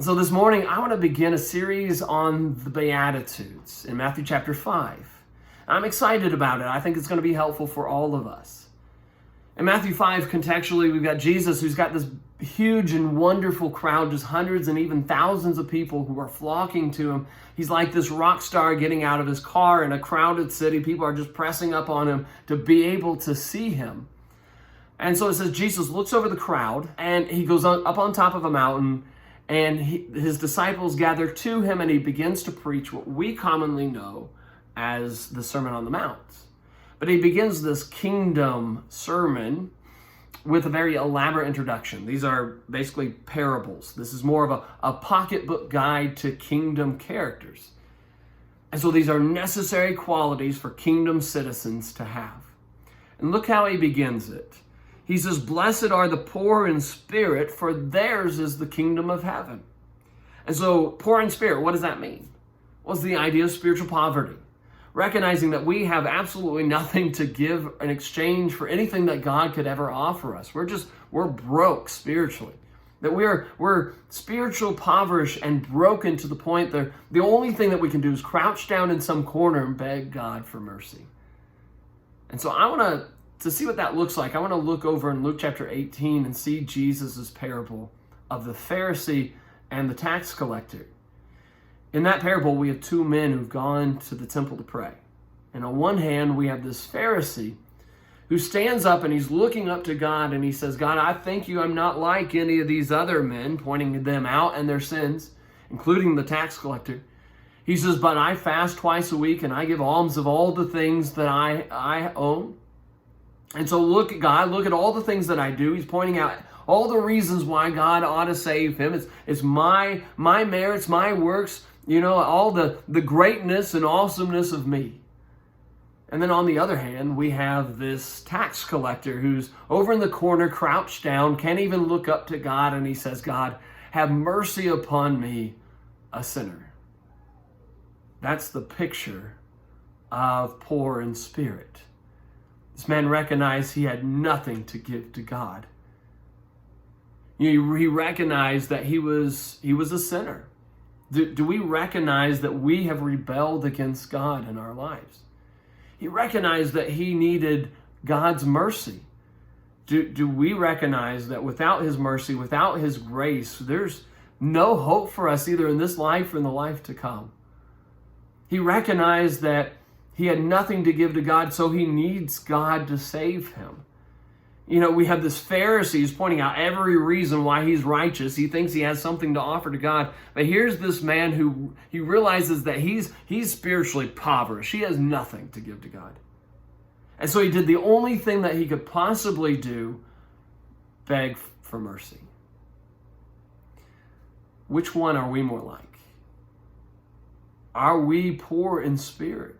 And so this morning, I want to begin a series on the Beatitudes in Matthew chapter 5. I'm excited about it. I think it's going to be helpful for all of us. In Matthew 5, contextually, we've got Jesus who's got this huge and wonderful crowd, just hundreds and even thousands of people who are flocking to him. He's like this rock star getting out of his car in a crowded city. People are just pressing up on him to be able to see him. And so it says Jesus looks over the crowd and he goes up on top of a mountain, and his disciples gather to him, and he begins to preach what we commonly know as the Sermon on the Mount. But he begins this kingdom sermon with a very elaborate introduction. These are basically parables. This is more of a pocketbook guide to kingdom characters. And so these are necessary qualities for kingdom citizens to have. And look how he begins it. He says, "Blessed are the poor in spirit, for theirs is the kingdom of heaven." And so poor in spirit, what does that mean? Well, it's the idea of spiritual poverty. Recognizing that we have absolutely nothing to give in exchange for anything that God could ever offer us. We're broke spiritually. That we're spiritual impoverished and broken to the point that the only thing that we can do is crouch down in some corner and beg God for mercy. And so I want to see what that looks like. I want to look over in Luke chapter 18 and see Jesus' parable of the Pharisee and the tax collector. In that parable, we have two men who've gone to the temple to pray. And on one hand, we have this Pharisee who stands up and he's looking up to God and he says, "God, I thank you I'm not like any of these other men," pointing them out and their sins, including the tax collector. He says, "But I fast twice a week and I give alms of all the things that I own. And so look at God, look at all the things that I do." He's pointing out all the reasons why God ought to save him. It's my merits, my works, all the greatness and awesomeness of me. And then on the other hand, we have this tax collector who's over in the corner, crouched down, can't even look up to God, and he says, "God, have mercy upon me, a sinner." That's the picture of poor in spirit. This man recognized he had nothing to give to God. He recognized that he was a sinner. Do we recognize that we have rebelled against God in our lives? He recognized that he needed God's mercy. Do we recognize that without his mercy, without his grace, there's no hope for us either in this life or in the life to come? He recognized that he had nothing to give to God, so he needs God to save him. We have this Pharisee who's pointing out every reason why he's righteous. He thinks he has something to offer to God. But here's this man who he realizes that he's spiritually impoverished. He has nothing to give to God. And so he did the only thing that he could possibly do, beg for mercy. Which one are we more like? Are we poor in spirit?